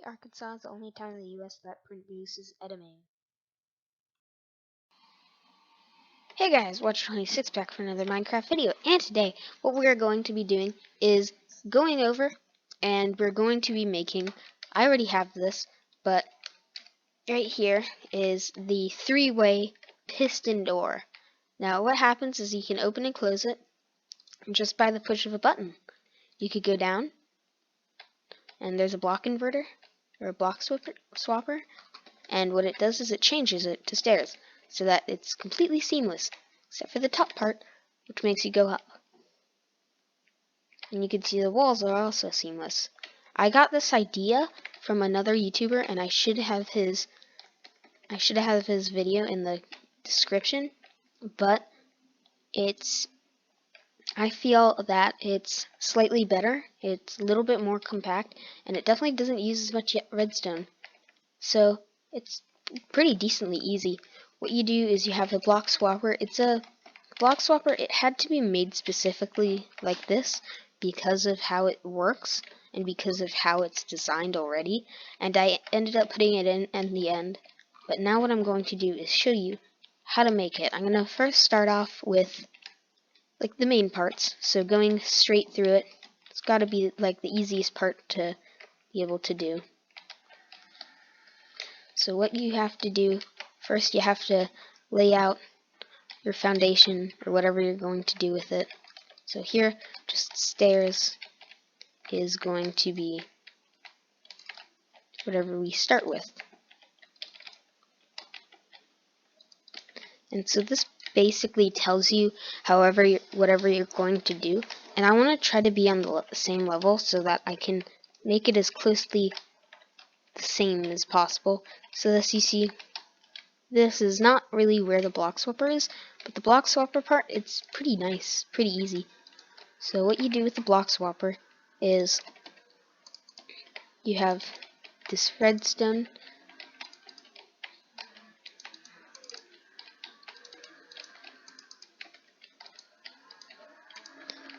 Arkansas is the only town in the U.S. that produces edamame. Hey guys, watch 26 back for another Minecraft video, and today what we're going to be doing is going over and we're going to be making, I already have this, but right here is the three-way piston door. Now what happens is you can open and close it just by the push of a button. You could go down and there's a block inverter or a block swapper, and what it does is it changes it to stairs so that it's completely seamless except for the top part, which makes you go up. And you can see the walls are also seamless. I got this idea from another YouTuber, and I should have his video in the description, but I feel that it's slightly better. It's a little bit more compact, and it definitely doesn't use as much redstone. So it's pretty decently easy. What you do is you have a block swapper. It's a block swapper. It had to be made specifically like this because of how it works and because of how it's designed already. And I ended up putting it in at the end. But now what I'm going to do is show you how to make it. I'm going to first start off with like the main parts. So going straight through it. It's got to be like the easiest part to be able to do. So what you have to do, first you have to lay out your foundation or whatever you're going to do with it. So here, just stairs is going to be whatever we start with. And so this basically tells you whatever you're going to do. And I want to try to be on the same level so that I can make it as closely the same as possible. So this, you see, this is not really where the block swapper is, but the block swapper part, it's pretty nice, pretty easy. So what you do with the block swapper is you have this redstone.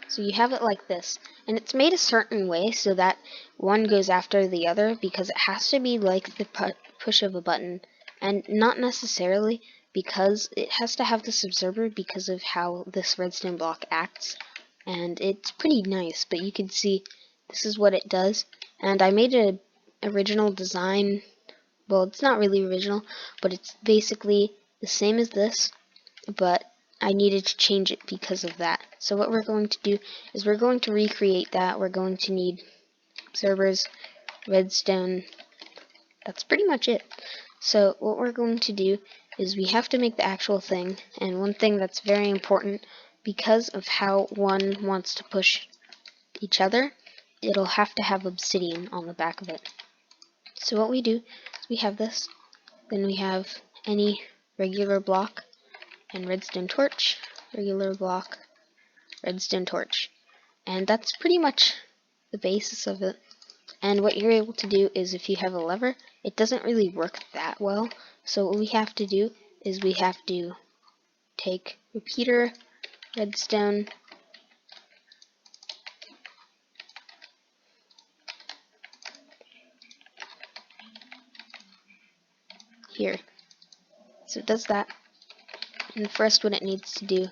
So you have it like this, and it's made a certain way so that one goes after the other because it has to be like the push of a button, and not necessarily because it has to have this observer because of how this redstone block acts. And it's pretty nice, but you can see this is what it does. And I made an original design. Well, it's not really original, but it's basically the same as this, but I needed to change it because of that. So what we're going to do is we're going to recreate that. We're going to need observers, redstone. That's pretty much it. So what we're going to do is we have to make the actual thing, and one thing that's very important because of how one wants to push each other, it'll have to have obsidian on the back of it. So what we do is we have this, then we have any regular block and redstone torch, regular block, redstone torch. And that's pretty much the basis of it. And what you're able to do is if you have a lever, it doesn't really work that well. So what we have to do is we have to take repeater, redstone, here. So it does that. And first what it needs to do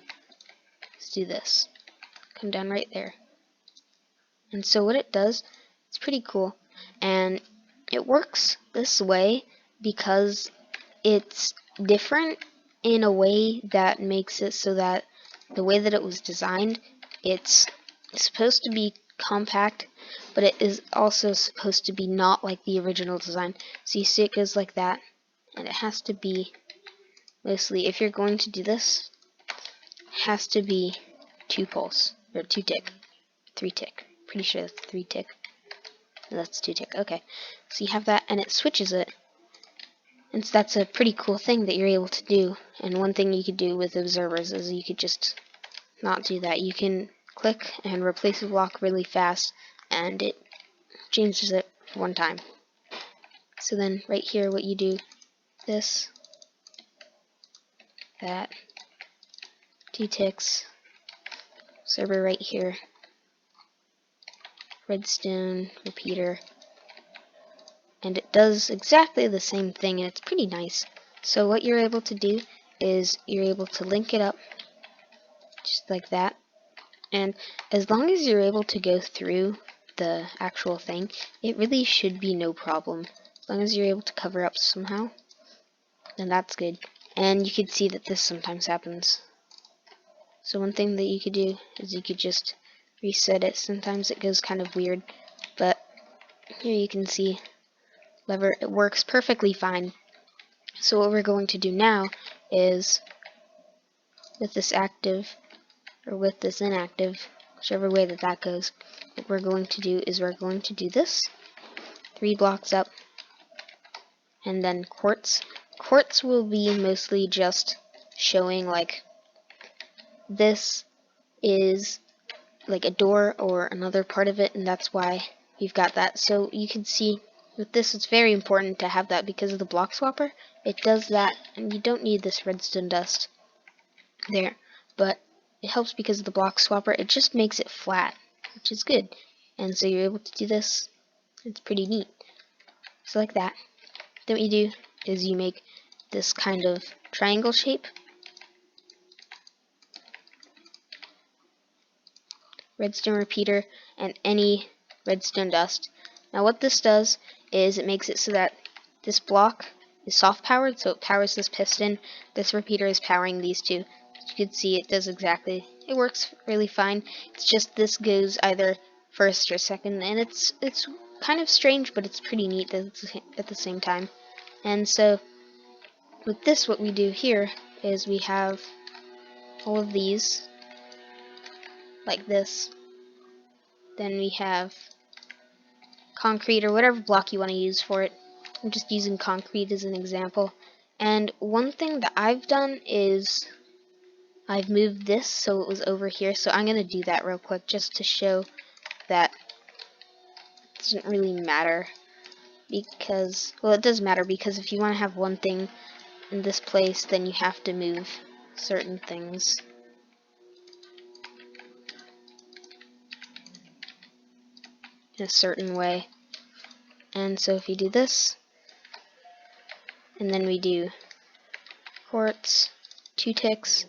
is do this. Come down right there. And so what it does, it's pretty cool. And it works this way because it's different in a way that makes it so that the way that it was designed, it's supposed to be compact, but it is also supposed to be not like the original design. So you see it goes like that, and it has to be mostly, if you're going to do this, it has to be 2 pulse, or 2 tick, 3 tick. Pretty sure that's 3 tick. No, that's 2 tick. Okay, so you have that, and it switches it. And so that's a pretty cool thing that you're able to do. And one thing you could do with observers is you could just not do that. You can click and replace a block really fast, and it changes it one time. So then right here, what you do, this, that, 2 ticks, observer right here, redstone, repeater, and it does exactly the same thing, and it's pretty nice. So what you're able to do is you're able to link it up just like that, and as long as you're able to go through the actual thing, it really should be no problem. As long as you're able to cover up somehow, then that's good. And you could see that this sometimes happens. So one thing that you could do is you could just reset it. Sometimes it goes kind of weird, but here you can see lever, it works perfectly fine. So what we're going to do now is with this active or with this inactive, whichever way that goes, what we're going to do is we're going to do this 3 blocks up, and then quartz. Quartz will be mostly just showing like this is like a door or another part of it, and that's why we've got that. So you can see with this, it's very important to have that because of the block swapper. It does that, and you don't need this redstone dust there, but it helps because of the block swapper. It just makes it flat, which is good, and so you're able to do this. It's pretty neat. So like that. Then what you do is you make this kind of triangle shape, redstone repeater, and any redstone dust. Now what this does is it makes it so that this block is soft powered, so it powers this piston. This repeater is powering these two. As you can see, it does exactly, it works really fine. It's just this goes either first or second, and it's kind of strange, but it's pretty neat at the same time. And so with this, what we do here is we have all of these like this. Then we have concrete or whatever block you want to use for it. I'm just using concrete as an example. And one thing that I've done is I've moved this so it was over here. So I'm going to do that real quick just to show that it doesn't really matter. Because, well, it does matter because if you want to have one thing in this place, then you have to move certain things. In a certain way. And so if you do this, and then we do quartz, 2 ticks,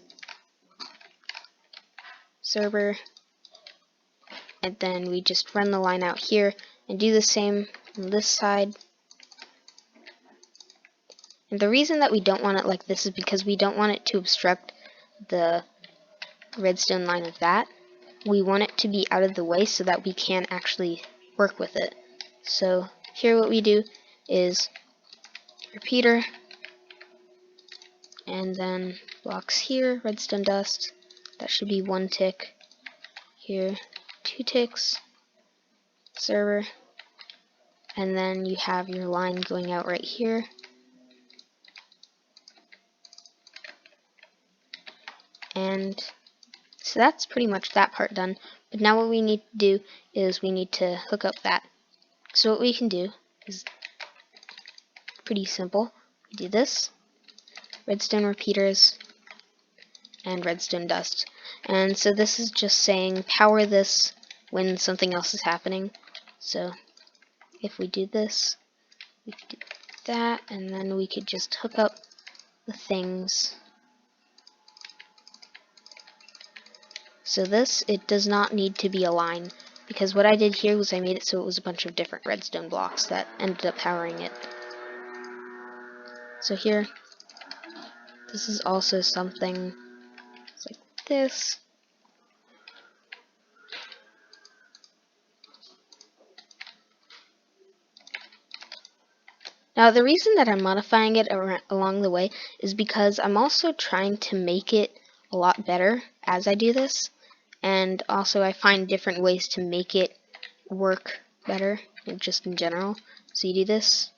server, and then we just run the line out here and do the same on this side. And the reason that we don't want it like this is because we don't want it to obstruct the redstone line of that. We want it to be out of the way so that we can actually work with it. So here what we do is repeater, and then blocks here, redstone dust, that should be 1 tick, here 2 ticks, server, and then you have your line going out right here. And so that's pretty much that part done. But now what we need to do is we need to hook up that. So what we can do is pretty simple. We do this, redstone repeaters, and redstone dust. And so this is just saying power this when something else is happening. So if we do this, we could do that, and then we could just hook up the things. So this, it does not need to be a line, because what I did here was I made it so it was a bunch of different redstone blocks that ended up powering it. So here, this is also something like this. Now the reason that I'm modifying it along the way is because I'm also trying to make it a lot better as I do this, and also I find different ways to make it work better, just in general. So you do this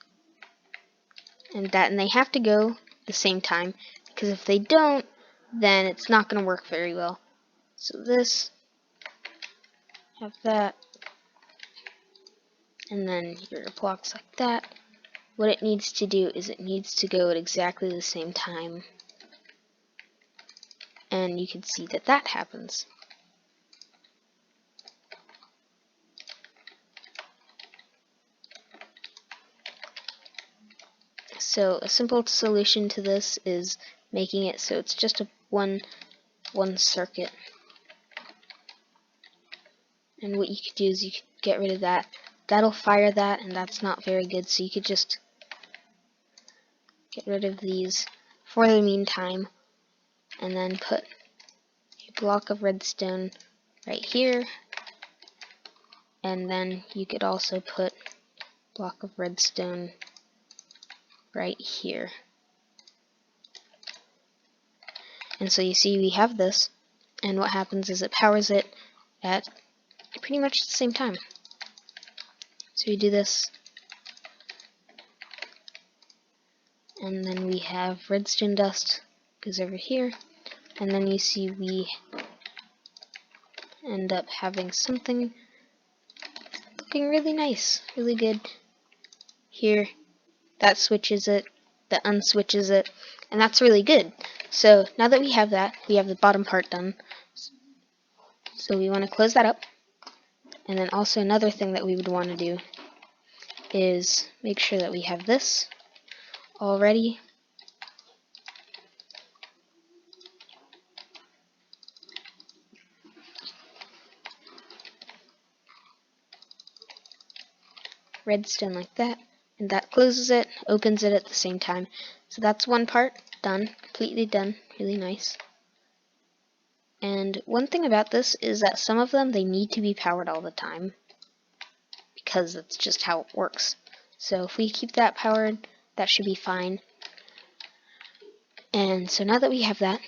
and that, and they have to go the same time, because if they don't, then it's not going to work very well. So this, have that, and then your blocks like that. What it needs to do is it needs to go at exactly the same time, and you can see that that happens. So a simple solution to this is making it so it's just a one circuit. And what you could do is you could get rid of that. That'll fire that, and that's not very good, so you could just get rid of these for the meantime, and then put a block of redstone right here, and then you could also put a block of redstone right here. And so you see we have this, and what happens is it powers it at pretty much the same time. So we do this, and then we have redstone dust goes over here, and then you see we end up having something looking really nice, really good. Here, that switches it, that unswitches it, and that's really good. So now that we have that, we have the bottom part done. So we want to close that up, and then also another thing that we would want to do is make sure that we have this all ready. Redstone like that, and that closes it, opens it at the same time. So that's one part done, completely done, really nice. And one thing about this is that some of them, they need to be powered all the time, because that's just how it works. So if we keep that powered, that should be fine. And so now that we have that,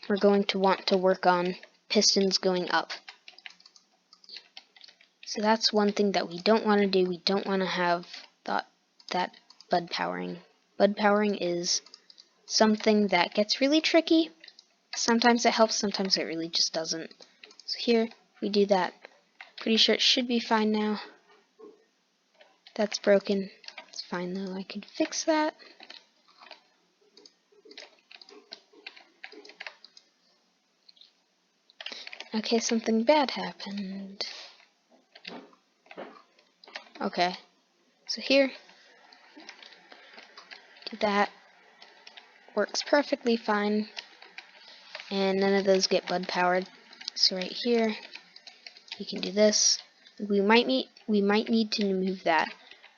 we're going to want to work on pistons going up. So that's one thing that we don't want to do. We don't want to have that bud powering. Bud powering is something that gets really tricky. Sometimes it helps, sometimes it really just doesn't. So here, we do that. Pretty sure it should be fine now. That's broken. It's fine though, I can fix that. Okay, something bad happened. Okay, so here, do that. Works perfectly fine. And none of those get bud powered. So right here, you can do this. We might need to move that,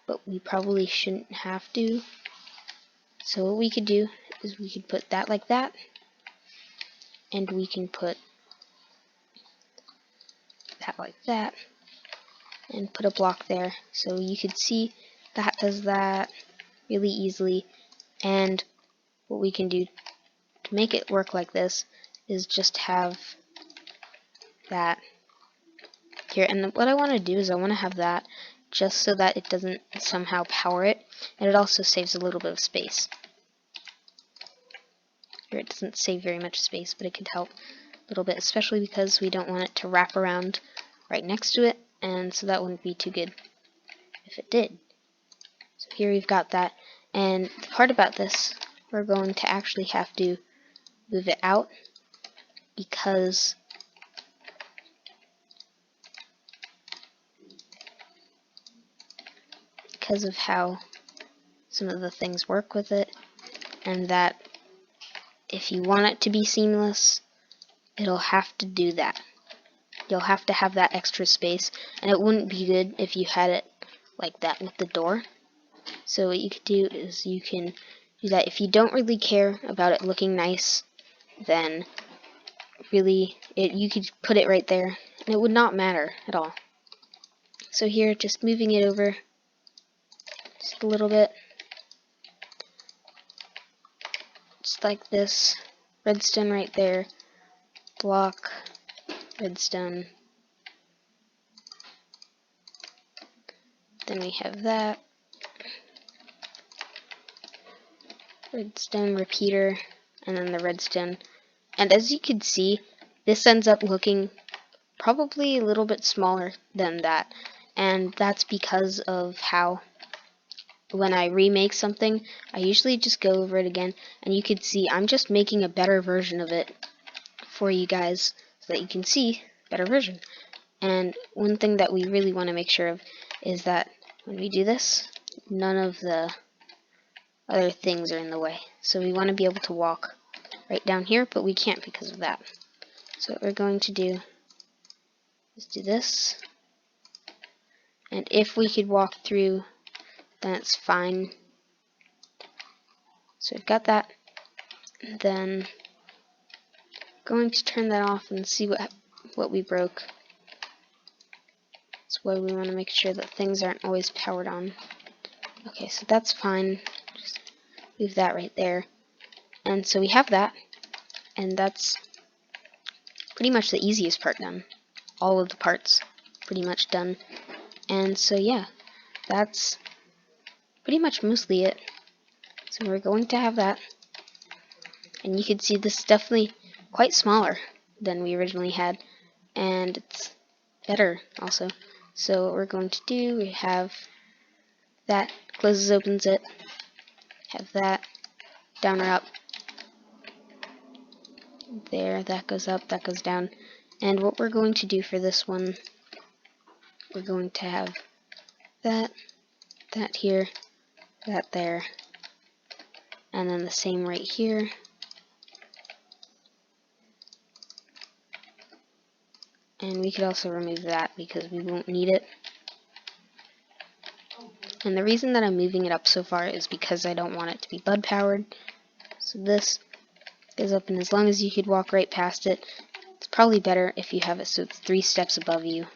but we probably shouldn't have to. So what we could do is we could put that like that, and we can put that like that, and put a block there. So you could see that does that really easily. And what we can do to make it work like this is just have that here. And what I want to do is I want to have that just so that it doesn't somehow power it, and it also saves a little bit of space. Here it doesn't save very much space, but it could help a little bit, especially because we don't want it to wrap around right next to it, and so that wouldn't be too good if it did. So here we've got that, and the part about this, we're going to actually have to move it out because of how some of the things work with it, and that if you want it to be seamless, it'll have to do that. You'll have to have that extra space, and it wouldn't be good if you had it like that with the door. So what you could do is you can do that. If you don't really care about it looking nice, then really you could put it right there, and it would not matter at all. So here, just moving it over just a little bit, just like this. Redstone right there, block, redstone. Then we have that. Redstone repeater, and then the redstone. And as you can see, this ends up looking probably a little bit smaller than that. And that's because of how when I remake something, I usually just go over it again, and you can see I'm just making a better version of it for you guys so that you can see a better version. And one thing that we really want to make sure of is that when we do this, none of the other things are in the way. So we want to be able to walk right down here, but we can't because of that. So what we're going to do is do this. And if we could walk through, then it's fine. So we've got that. And then going to turn that off and see what we broke. That's why we want to make sure that things aren't always powered on. Okay, so that's fine. Just leave that right there. And so we have that, and that's pretty much the easiest part done. All of the parts pretty much done. And so yeah, that's pretty much mostly it. So we're going to have that. And you can see this is definitely quite smaller than we originally had. And it's better also. So what we're going to do, we have that, closes, opens it, have that, down or up, there, that goes up, that goes down. And what we're going to do for this one, we're going to have that, that here, that there, and then the same right here. And we could also remove that because we won't need it. And the reason that I'm moving it up so far is because I don't want it to be bud powered. So this goes up, and as long as you could walk right past it, it's probably better if you have it so it's 3 steps above you.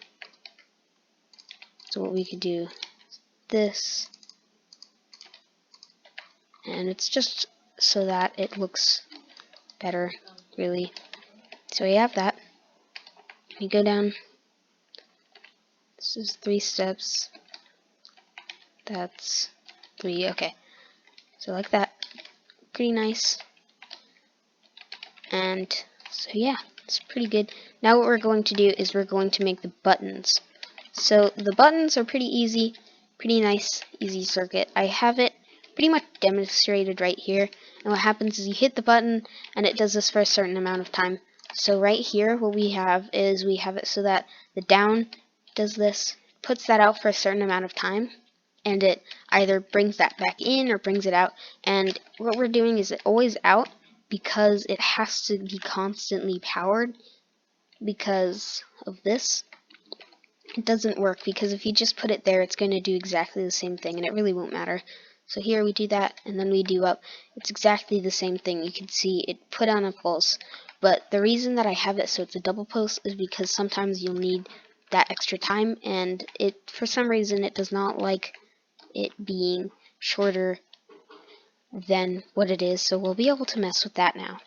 So what we could do is this, and it's just so that it looks better, really. So we have that. We go down. This is 3 steps. That's 3. Okay. So like that. Pretty nice. And so yeah, it's pretty good. Now what we're going to do is we're going to make the buttons. So the buttons are pretty easy, pretty nice, easy circuit. I have it pretty much demonstrated right here. And what happens is you hit the button and it does this for a certain amount of time. So right here what we have is we have it so that the down does this, puts that out for a certain amount of time, and it either brings that back in or brings it out. And what we're doing is it always out because it has to be constantly powered because of this. It doesn't work because if you just put it there, it's going to do exactly the same thing and it really won't matter. So here we do that and then we do up. It's exactly the same thing. You can see it put on a pulse. But the reason that I have it so it's a double pulse is because sometimes you'll need that extra time, and it, for some reason, it does not like it being shorter than what it is. So we'll be able to mess with that now.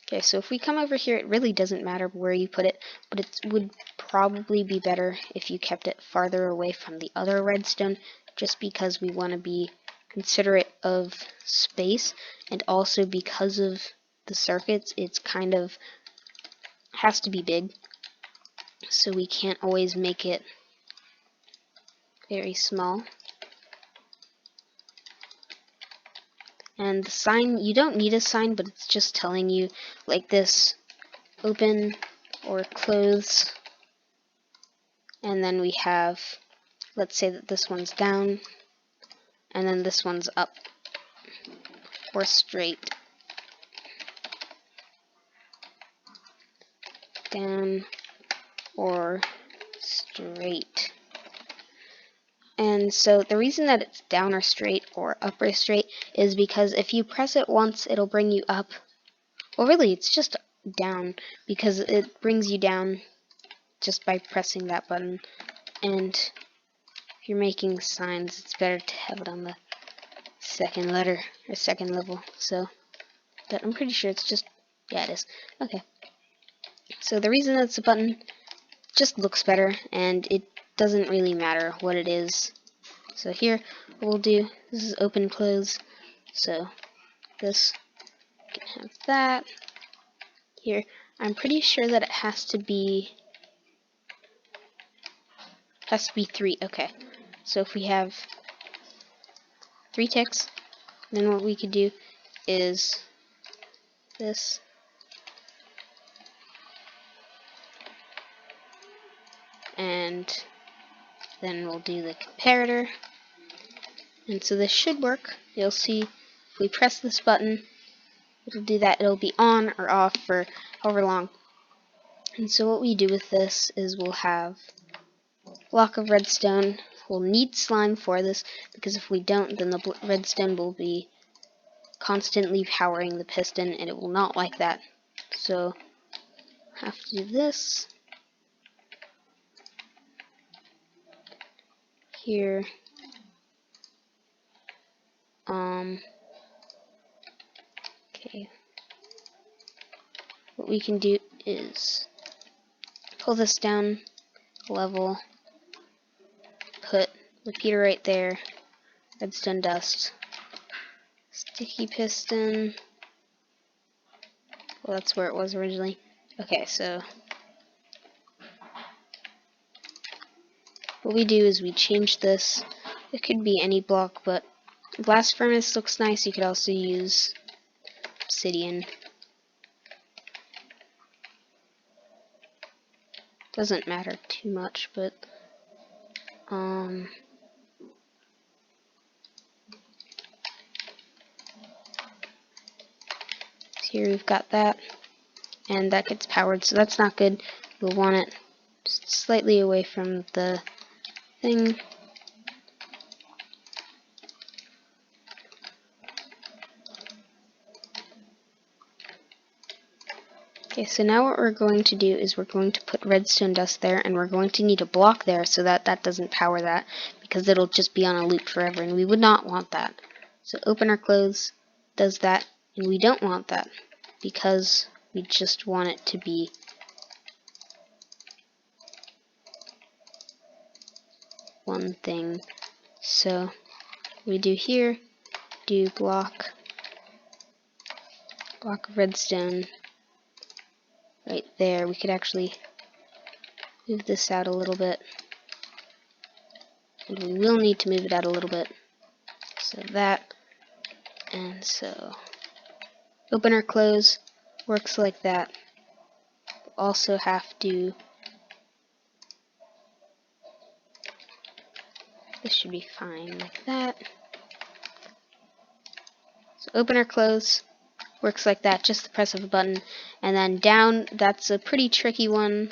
Okay, so if we come over here, it really doesn't matter where you put it, but it would probably be better if you kept it farther away from the other redstone, just because we want to be considerate of space, and also because of the circuits, it's kind of has to be big, so we can't always make it very small. And the sign, you don't need a sign, but it's just telling you, like this, open or close. And then we have, let's say that this one's down, and then this one's up, or straight. Down, or straight. And so the reason that it's down or straight or up or straight is because if you press it once, it'll bring you up. Well, really, it's just down because it brings you down just by pressing that button. And if you're making signs, it's better to have it on the second letter or second level. So, but I'm pretty sure it's just, yeah, it is. Okay. So the reason it's a button just looks better, and it doesn't really matter what it is. So here we'll do, this is open close, so this can have that. Here I'm pretty sure that it has to be 3. Okay, so if we have 3 ticks, Then what we could do is this. And then we'll do the comparator. And so this should work. You'll see if we press this button, it'll do that. It'll be on or off for however long. And so what we do with this is we'll have a block of redstone. We'll need slime for this, because if we don't, then the redstone will be constantly powering the piston, and it will not like that. So have to do this here. Okay. What we can do is pull this down a level, put repeater right there, redstone dust, sticky piston. Well, that's where it was originally. Okay, so what we do is we change this. It could be any block, but blast furnace looks nice. You could also use obsidian. Doesn't matter too much, but here we've got that, and that gets powered, so that's not good. We'll want it just slightly away from the thing. Okay, so now what we're going to do is we're going to put redstone dust there, and we're going to need a block there so that that doesn't power that, because it'll just be on a loop forever, and we would not want that. So open or close does that, and we don't want that, because we just want it to be one thing. So we do here, do block of redstone right there. We could actually move this out a little bit, and we will need to move it out a little bit. So that, and so open or close works like that. We'll also have to, this should be fine like that. So open or close works like that, just the press of a button. And then down, that's a pretty tricky one.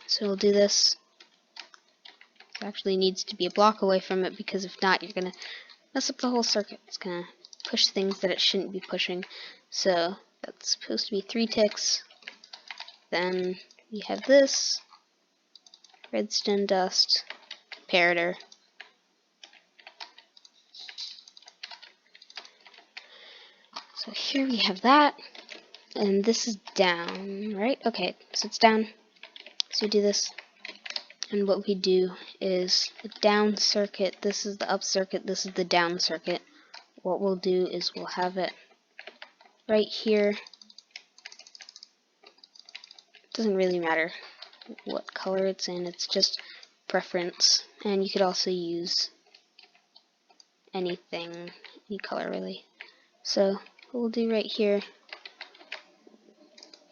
So we'll do this. It actually needs to be a block away from it, because if not, you're going to mess up the whole circuit. It's going to push things that it shouldn't be pushing. So that's supposed to be 3 ticks. Then we have this, redstone dust, comparator. So here we have that, and this is down, right? Okay, so it's down. So we do this, and what we do is the down circuit, this is the up circuit, this is the down circuit. What we'll do is we'll have it right here. It doesn't really matter what color it's in, it's just preference, and you could also use anything, any color really. So what we'll do right here,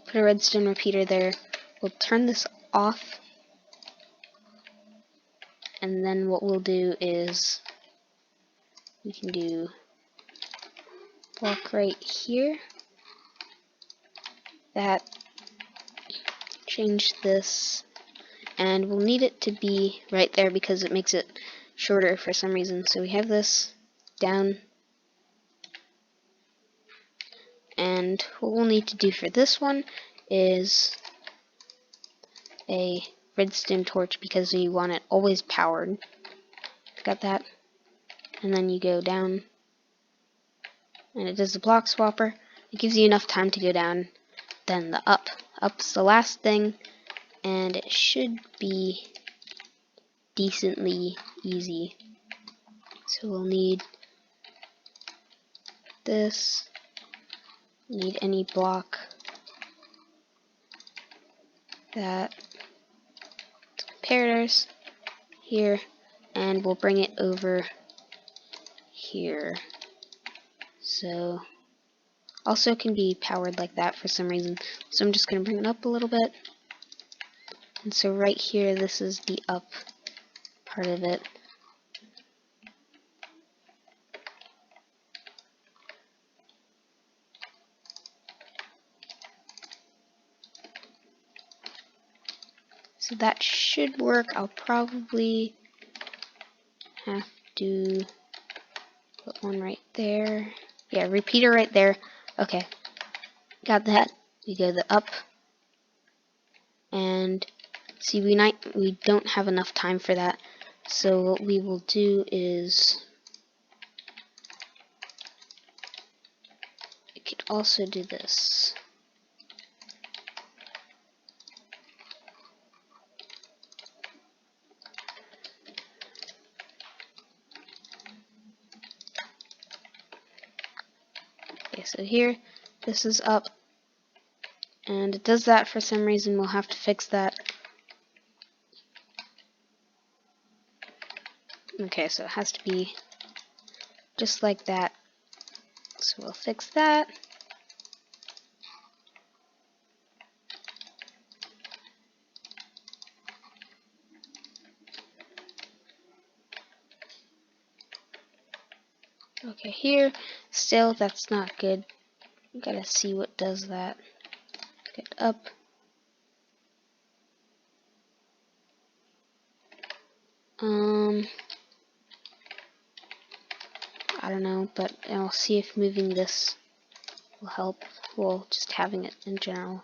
put a redstone repeater there, we'll turn this off, and then what we'll do is we can do block right here, that, change this, and we'll need it to be right there because it makes it shorter for some reason. So we have this down, and what we'll need to do for this one is a redstone torch, because we want it always powered. Got that? And then you go down, and it does the block swapper. It gives you enough time to go down. Then the up. Up's the last thing, and it should be decently easy. So we'll need this, need any block, that, comparators here, and we'll bring it over here. So also can be powered like that for some reason. So I'm just going to bring it up a little bit. And so right here, this is the up part of it. So that should work. I'll probably have to put one right there. Yeah, repeater right there. Okay, got that. We go the up, and see, we don't have enough time for that. So what we will do is, we could also do this. Okay, so here, this is up, and it does that for some reason. We'll have to fix that. Okay, so it has to be just like that. So we'll fix that. Okay, here, still that's not good. Gotta see what does that. Get up. I don't know, but I'll see if moving this will help. Well, just having it in general.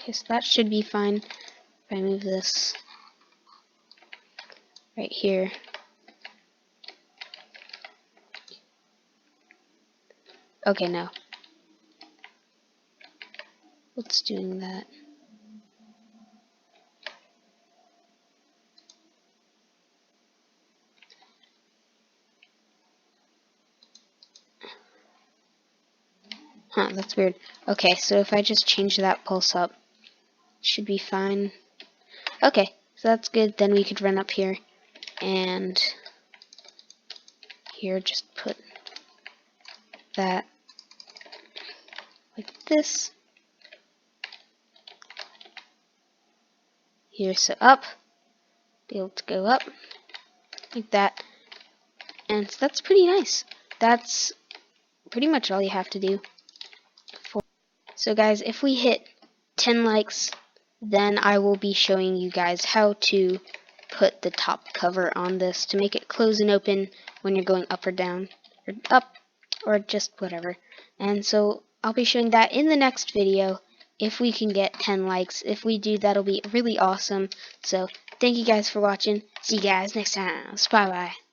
Okay, so that should be fine if I move this right here. Okay, no. What's doing that? Huh, that's weird. Okay, so if I just change that pulse up, it should be fine. Okay, so that's good. Then we could run up here, and here just put that like this. Here, so up. Be able to go up like that. And so that's pretty nice. That's pretty much all you have to do. So guys, if we hit 10 likes, then I will be showing you guys how to put the top cover on this to make it close and open when you're going up or down, or up, or just whatever. And so I'll be showing that in the next video if we can get 10 likes. If we do, that'll be really awesome. So thank you guys for watching. See you guys next time. Bye bye.